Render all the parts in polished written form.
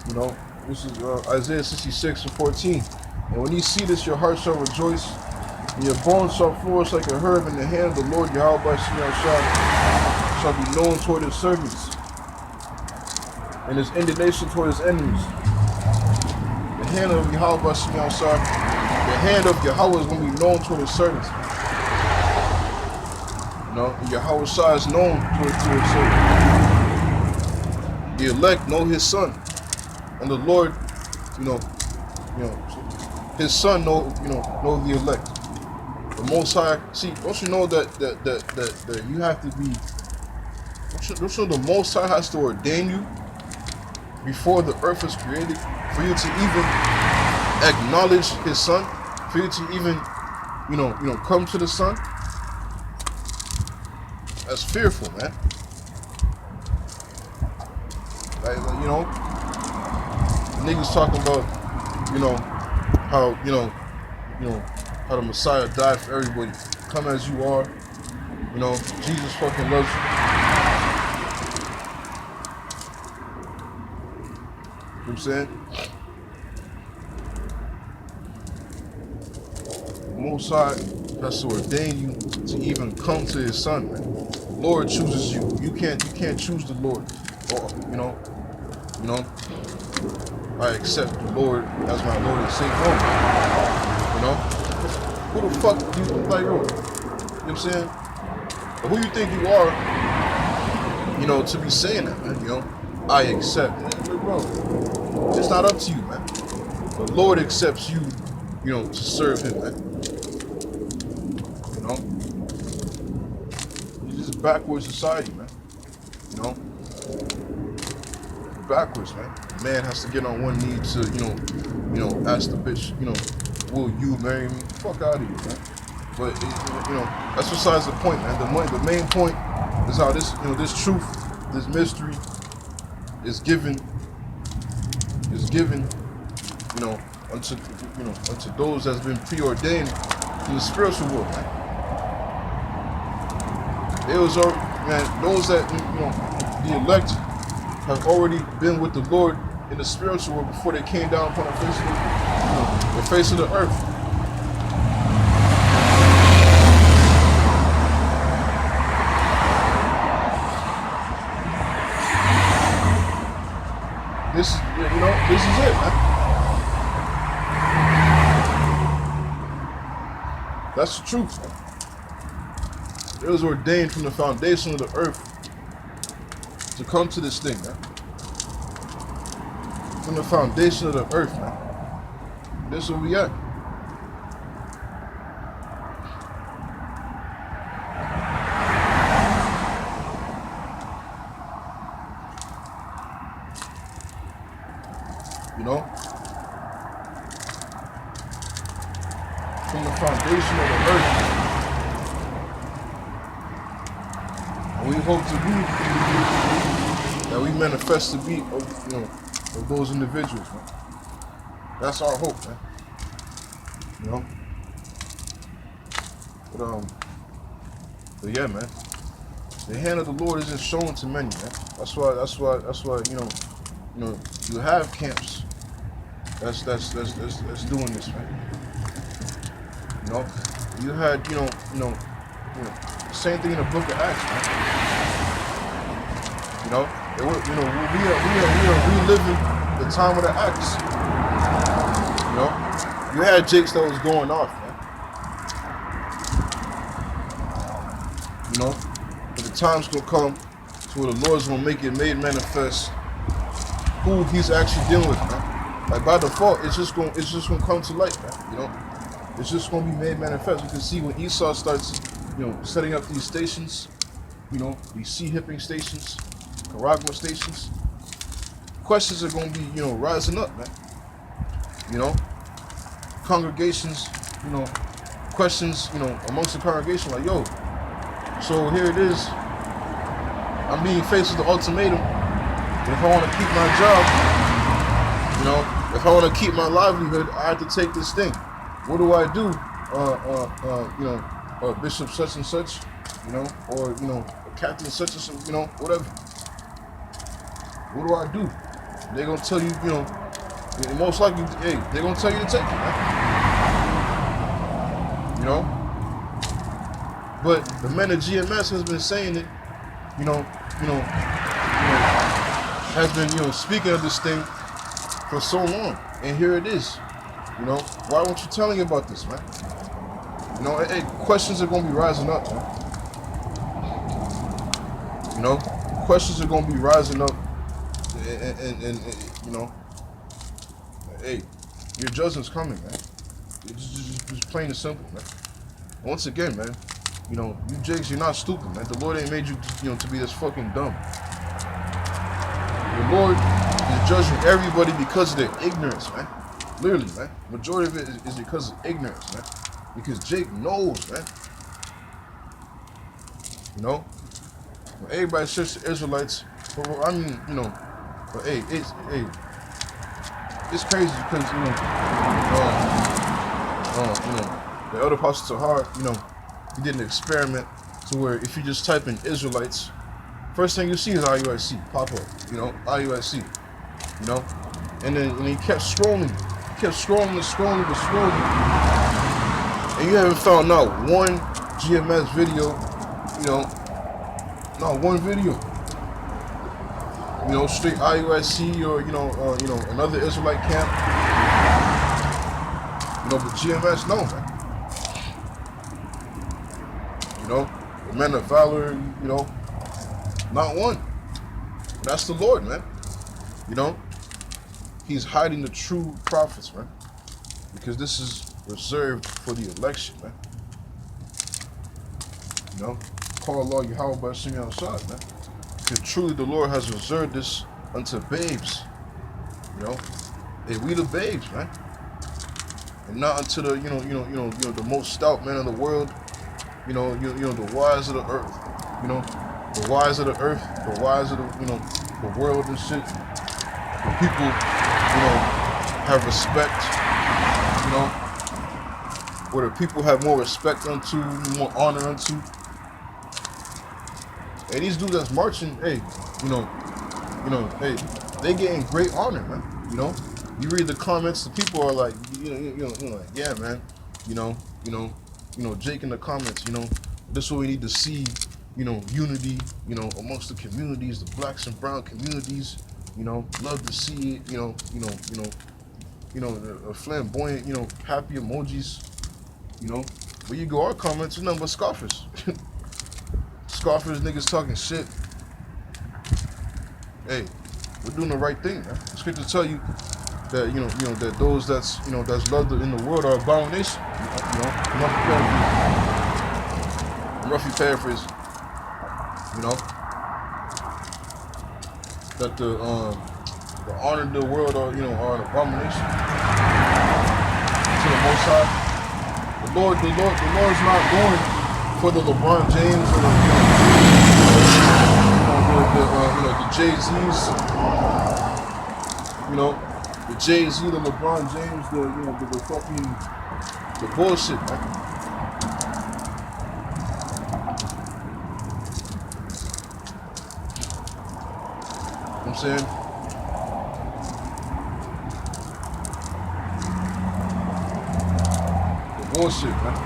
You know, this is Isaiah 66:14. And when you see this, your heart shall rejoice, and your bones shall flourish like a herb in the hand of the Lord Yahweh shall be known toward his servants, and his indignation toward his enemies. The hand of Yahweh, the hand of Yahweh is going to be known toward his servants. You know, and Yahweh Shah is known toward his servants. The elect know his son, and the Lord, his son know the elect. The Most High, see, don't you know that you have to be? Don't you know the Most High has to ordain you before the earth was created for you to even acknowledge his son, for you to even, come to the son? That's fearful, man. Like, niggas talking about, how, how the Messiah died for everybody. Come as you are. Jesus fucking loves you. You know what I'm saying? The Most High has to ordain you to even come to his son, man. The Lord chooses you. You can't choose the Lord. Or, I accept the Lord as my Lord and Savior. Who the fuck do you like, bro? You know what I'm saying? But who you think you are, to be saying that, man? I accept. Bro, it's not up to you, man. The Lord accepts you, to serve him, man. It's just a backwards society, man. Backwards, man. Man has to get on one knee to, ask the bitch, will you marry me? Fuck out of here, man. But that's besides the point, man. The main point is how this, this truth, this mystery is given, unto those that's been preordained in the spiritual world, man. It was already, man, those that, the elect have already been with the Lord in the spiritual world before they came down upon the face of the earth. This is it, man. That's the truth, man. It was ordained from the foundation of the earth to come to this thing, man. From the foundation of the earth, man. This is where we at. From the foundation of the earth. And we hope to be that we manifest to be of those individuals, man. That's our hope, man. But yeah, man. The hand of the Lord isn't shown to many, man. That's why you have camps that's doing this, man. You had, same thing in the book of Acts, man. We are reliving the time of the Acts. You had Jakes that was going off, man. But the time's gonna come to where the Lord's gonna make it made manifest who he's actually dealing with, man. Like by default, it's just gonna come to light, man. It's just gonna be made manifest. You can see when Esau starts, setting up these stations, these sea hipping stations, Karagma stations. Questions are gonna be, rising up, man. Congregations, questions, amongst the congregation, like, yo, so here it is. I'm being faced with the ultimatum. If I want to keep my job, if I want to keep my livelihood, I have to take this thing. What do I do? Bishop such and such, or Captain such and such, whatever. What do I do? They're gonna tell you, you know, most likely, hey, they're gonna tell you to take it, man. You know? But the men of GMS has been saying it, you know, has been, you know, speaking of this thing for so long. And here it is. You know, why weren't you telling about this, man? You know, hey, questions are gonna be rising up, man. You know, questions are gonna be rising up, and you know, hey, your judgment's coming, man. It's just plain and simple, man. Once again, man, you know, you Jakes, you're not stupid, man. The Lord ain't made you, you know, to be this fucking dumb. The Lord is judging everybody because of their ignorance, man. Literally, man. Majority of it is because of ignorance, man. Because Jake knows, man. You know? When everybody says the Israelites, I mean, you know, but hey, it's crazy because, you know, the elder Apostle Tahar, you know, he did an experiment to where if you just type in Israelites, first thing you see is IUIC pop up, you know, IUIC, you know, and he kept scrolling, and scrolling, and you haven't found not one GMS video, you know, not one video, you know, straight IUIC or you know, another Israelite camp, you know, but GMS no, man. You know, the men of valor, you know, not one. That's the Lord, man. You know, he's hiding the true prophets, man. Because this is reserved for the election, man. You know, call Allah Yahweh by Shimi outside, man. Because truly the Lord has reserved this unto babes. You know, and we the babes, man. And not unto the, the most stout men of the world. You know, the wise of the earth. You know, the wise of the earth, the wise of the, the world and shit. The people, have respect. You know, where the people have more respect unto, more honor unto. And these dudes that's marching, hey, hey, they getting great honor, man. You know, you read the comments, the people are like, like, yeah, man, Jake in the comments, this is what we need to see, unity, amongst the communities, the blacks and brown communities, love to see it, the flamboyant, happy emojis, where you go, our comments are nothing but scoffers. Scoffers, niggas talking shit. Hey, we're doing the right thing, man. The scriptures tell you that, that those that's loved in the world are abomination. I'm roughly paraphrasing. That the honor of the world are, are an abomination to the Most High. The Lord's not going for the LeBron James or the Jay-Z's, the Jay-Z, the LeBron James, the fucking, the bullshit, man. You know what I'm saying? The bullshit, man.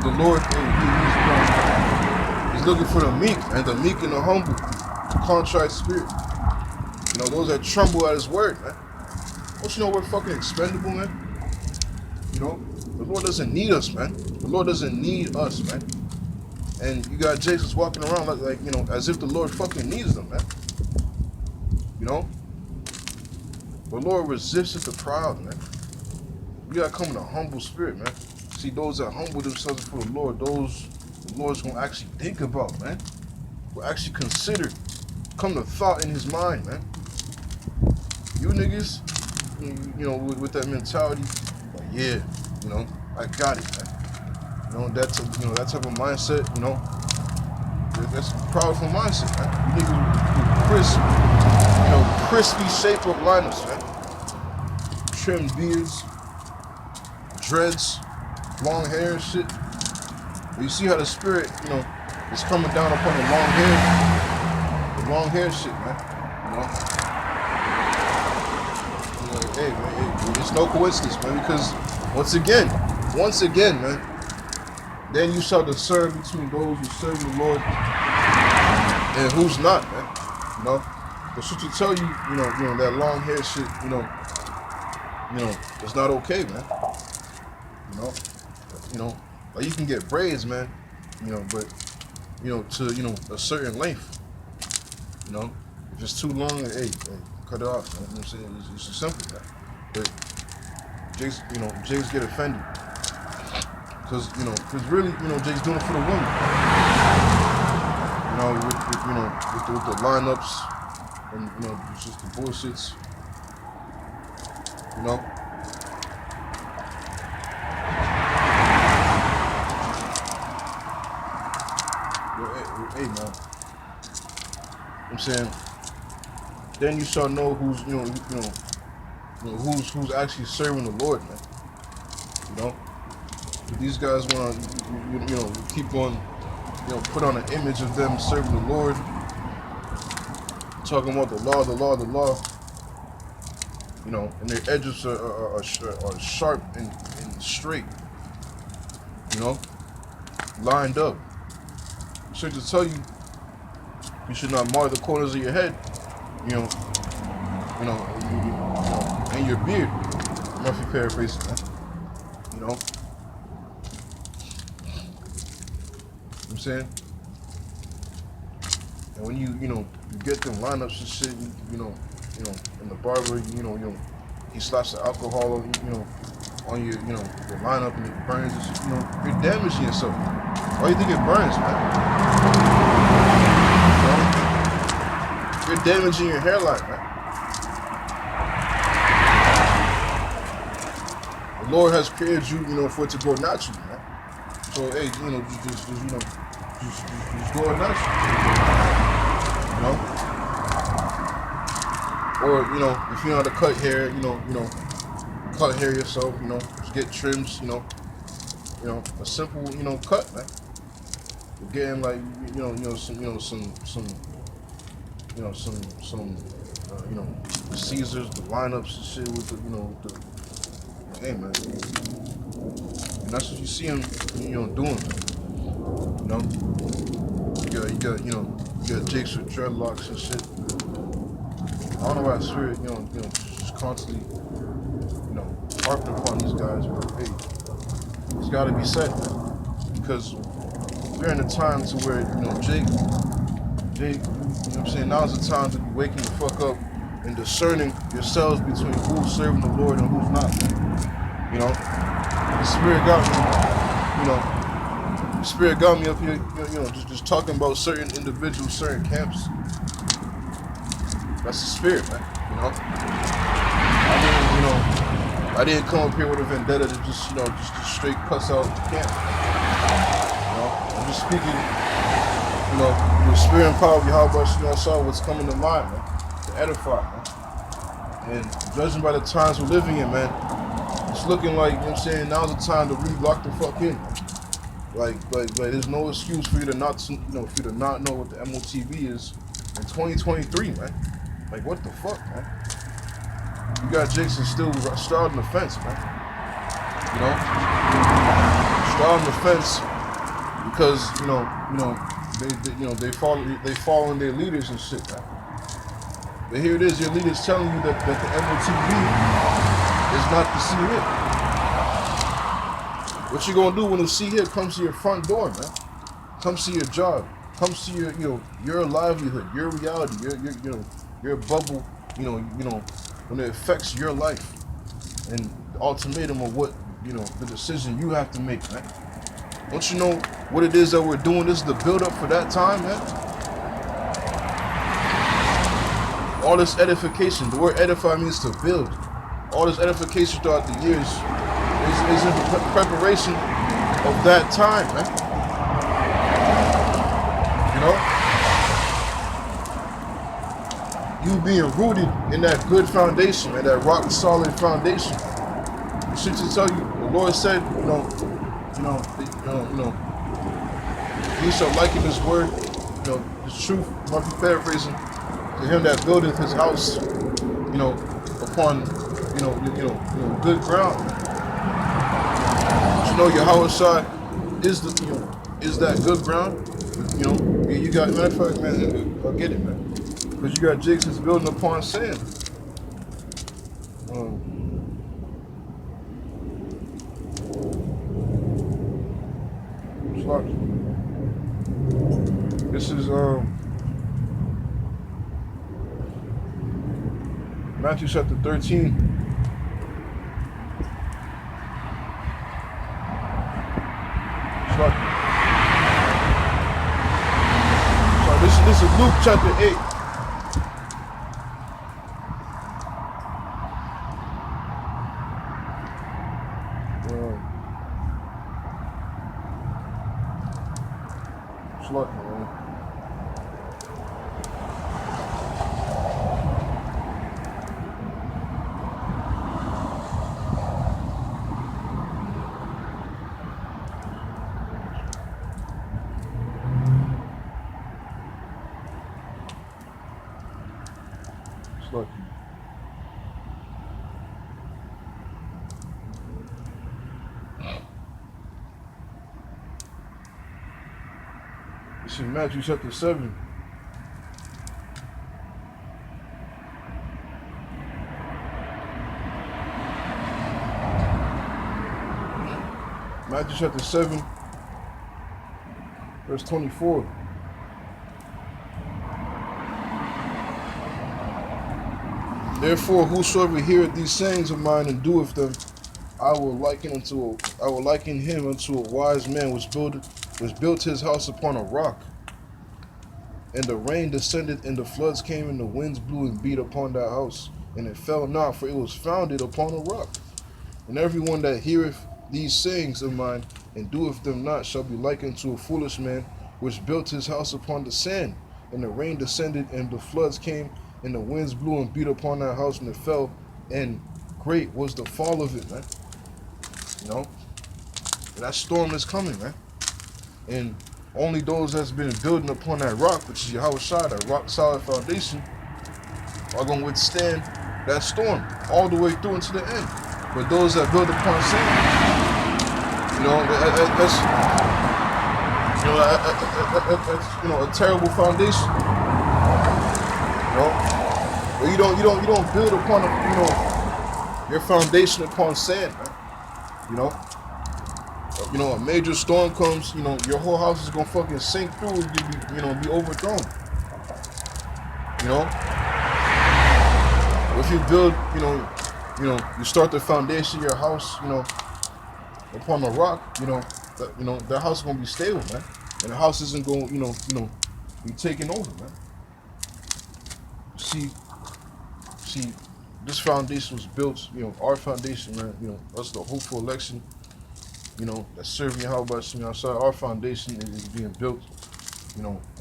The Lord, he's looking for the meek, and the meek and the humble, the contrite spirit. Those that tremble at his word, man. Don't you know we're fucking expendable, man? The Lord doesn't need us, man. The Lord doesn't need us, man. And you got Jesus walking around like as if the Lord fucking needs them, man. The Lord resists the proud, man. You gotta come in a humble spirit, man. See, those that humble themselves before the Lord, those the Lord's gonna actually think about, man. Will actually consider, come to thought in his mind, man. You niggas, with that mentality, like, yeah, I got it, man. That type of mindset, that's a powerful mindset, man. You niggas with crispy shape up lineups, man. Trimmed beards, dreads, long hair and shit. You see how the spirit, is coming down upon the long hair shit, man. Hey, man, it's no coincidence, man, because once again, man, then you shall discern between those who serve the Lord and who's not, man. The scripture tell you, that long hair shit, it's not okay, man. Like you can get braids, man, but to a certain length. If it's too long, hey, cut it off, man. You know what I'm saying? It's just simple, man. But Jake's get offended. Because really, Jake's doing it for the women. With the lineups and, just the bullshits. Hey, man. I'm saying, then you shall know who's, who's actually serving the Lord, man. These guys want to, keep on, put on an image of them serving the Lord, talking about the law, and their edges are sharp and straight, lined up. So to tell you, you should not mar the corners of your head, and your beard. I'm roughly paraphrasing, man. You know what I'm saying? And when you get them lineups and shit, in the barber, he slaps the alcohol on, on your, your lineup and it burns and shit, you're damaging yourself. Why do you think it burns, man? You're damaging your hairline, man. The Lord has created you, for it to grow naturally, man. So, hey, just grow it naturally. Or, if you know how to cut hair, cut hair yourself, just get trims, a simple, cut, man. You're getting like, some the Caesars, the lineups and shit with the, hey, man. And that's what you see him, doing, You got Jakes with dreadlocks and shit. I don't know why Spirit, just constantly, harping upon these guys, but hey, it's gotta be said, man. Because we're in a time to where, Jake, now's the time to be waking the fuck up and discerning yourselves between who's serving the Lord and who's not. The Spirit got me, the Spirit got me up here, just talking about certain individuals, certain camps. That's the Spirit, man, I didn't come up here with a vendetta to just straight cuss out the camp. I'm just speaking, the Spirit and power of Yahweh, I saw what's coming to mind, man, to edify, man. And judging by the times we're living in, man, it's looking like, now's the time to really lock the fuck in, man. Like there's no excuse for you to not, for you to not know what the MOTV is in 2023, man. Like, what the fuck, man? You got Jason still straddling the fence, man. Straddling the fence because they follow their leaders and shit, man. But here it is, your leaders telling you that the MOTV is not the see hit. What you gonna do when the see hit comes to your front door, man? Comes to your job, comes to your livelihood, your reality, your bubble, when it affects your life, and the ultimatum of what the decision you have to make, man. Don't you know what it is that we're doing? This is the build up for that time, man. All this edification, the word edify means to build. All this edification throughout the years is in the preparation of that time, man. You being rooted in that good foundation, man, that rock solid foundation. The shit to tell you, the Lord said, he shall liken his word, his truth, might be paraphrasing, to him that buildeth his house, upon, good ground. Yahweh Shai is that good ground. You got, matter of fact, man, I'll get it, man. Because you got jigs that's building upon sand. This is Matthew chapter 13. This is Luke chapter 8. This is Matthew chapter 7. Matthew chapter 7, verse 24. Therefore, whosoever heareth these sayings of mine and doeth them, I will liken him unto a wise man which built his house upon a rock. And the rain descended, and the floods came, and the winds blew and beat upon that house, and it fell not, for it was founded upon a rock. And everyone that heareth these sayings of mine and doeth them not shall be likened to a foolish man which built his house upon the sand. And the rain descended, and the floods came, and the winds blew and beat upon that house, and it fell, and great was the fall of it, man. And that storm is coming, man. And only those that's been building upon that rock, which is Yahweh Shai, that rock solid foundation, are going to withstand that storm all the way through into the end. But those that build upon sand, that's a terrible foundation. But you don't build upon your foundation upon sand, man. A major storm comes, your whole house is gonna fucking sink through and be overthrown. If you build, you start the foundation of your house, upon a rock, that house is gonna be stable, man. And the house isn't going, be taken over, man. See, this foundation was built, our foundation, man, us, the hopeful election, that's serving Yahweh Shem outside. Our foundation is being built,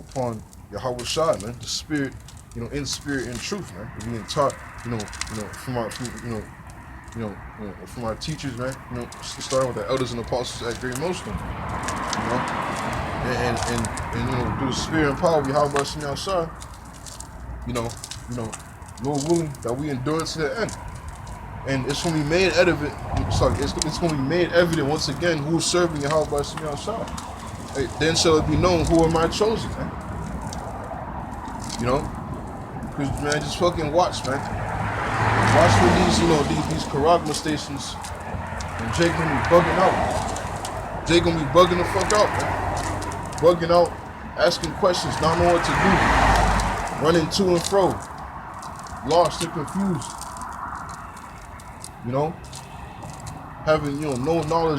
upon Yahweh Shai, man. The spirit, in spirit and truth, man. We're being taught, from our teachers, man. Starting with the elders and apostles at Great Millstone, and through the spirit and power of Yahweh Shem outside, Lord willing, that we endure to the end. And it's going to be made evident. It's going to be made evident once again who is serving Yahweh Shem outside. Hey, then shall it be known who am I chosen, man. Because man, just fucking watch, man. Watch for these Karagma stations, and Jake gonna be bugging out. Jake gonna be bugging the fuck out, man. Bugging out, asking questions, not knowing what to do, running to and fro, lost and confused. having no knowledge